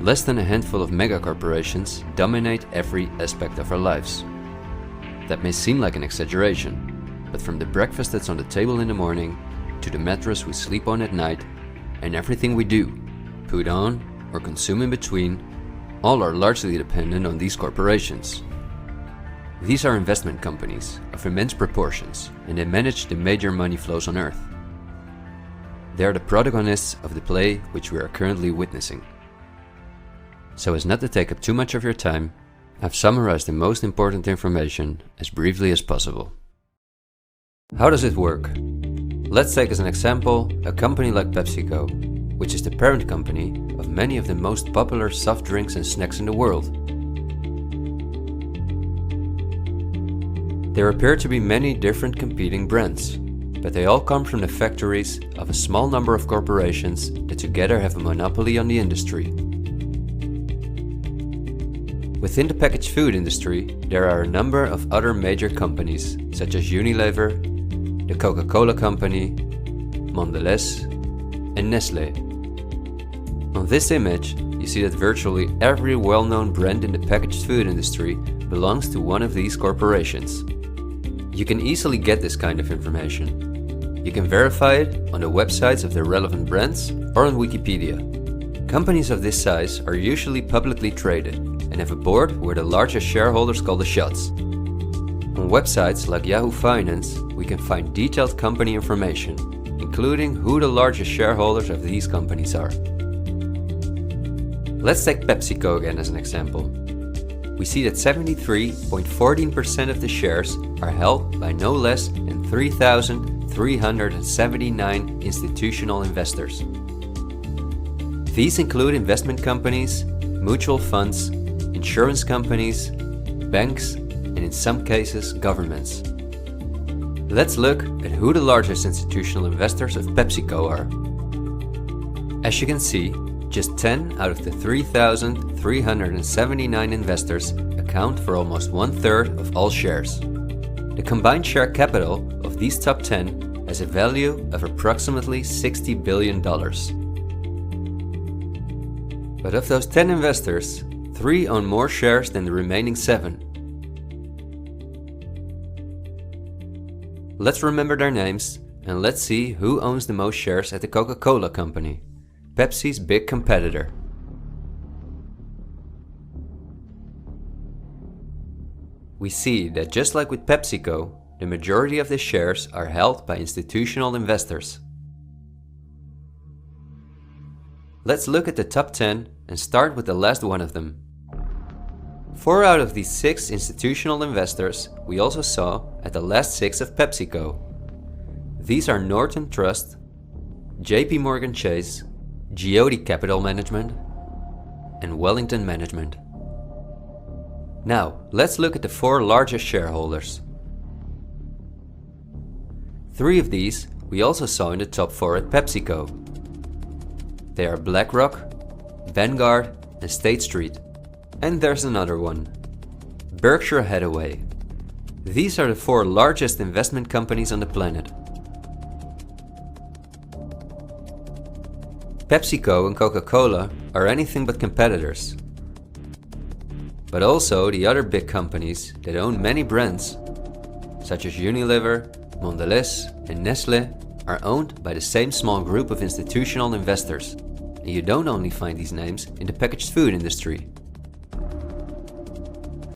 less than a handful of megacorporations dominate every aspect of our lives. That may seem like an exaggeration, but from the breakfast that's on the table in the morning, to the mattress we sleep on at night, and everything we do, put on, or consume in between, all are largely dependent on these corporations. These are investment companies of immense proportions, and they manage the major money flows on Earth. They are the protagonists of the play which we are currently witnessing. So as not to take up too much of your time, I've summarized the most important information as briefly as possible. How does it work? Let's take as an example a company like PepsiCo, which is the parent company of many of the most popular soft drinks and snacks in the world. There appear to be many different competing brands, but they all come from the factories of a small number of corporations that together have a monopoly on the industry. Within the packaged food industry, there are a number of other major companies, such as Unilever, the Coca-Cola Company, Mondelez, and Nestlé. On this image, you see that virtually every well-known brand in the packaged food industry belongs to one of these corporations. You can easily get this kind of information. You can verify it on the websites of the relevant brands or on Wikipedia. Companies of this size are usually publicly traded and have a board where the largest shareholders call the shots. On websites like Yahoo Finance, we can find detailed company information, including who the largest shareholders of these companies are. Let's take PepsiCo again as an example. We see that 73.14% of the shares are held by no less than 3,379 institutional investors. These include investment companies, mutual funds, insurance companies, banks, and in some cases, governments. Let's look at who the largest institutional investors of PepsiCo are. As you can see, just 10 out of the 3,379 investors account for almost 1/3 of all shares. The combined share capital of these top 10 has a value of approximately $60 billion. But of those 10 investors, 3 own more shares than the remaining 7. Let's remember their names and let's see who owns the most shares at the Coca-Cola Company, Pepsi's big competitor. We see that just like with PepsiCo, the majority of the shares are held by institutional investors. Let's look at the top 10 and start with the last one of them. 4 out of these 6 institutional investors we also saw at the last 6 of PepsiCo. These are Norton Trust, JP Morgan Chase, Geode Capital Management, and Wellington Management. Now, let's look at the 4 largest shareholders. 3 of these we also saw in the top 4 at PepsiCo. They are BlackRock, Vanguard, and State Street. And there's another one, Berkshire Hathaway. These are the 4 largest investment companies on the planet. PepsiCo and Coca-Cola are anything but competitors. But also the other big companies that own many brands, such as Unilever, Mondelez, and Nestlé, are owned by the same small group of institutional investors. And you don't only find these names in the packaged food industry.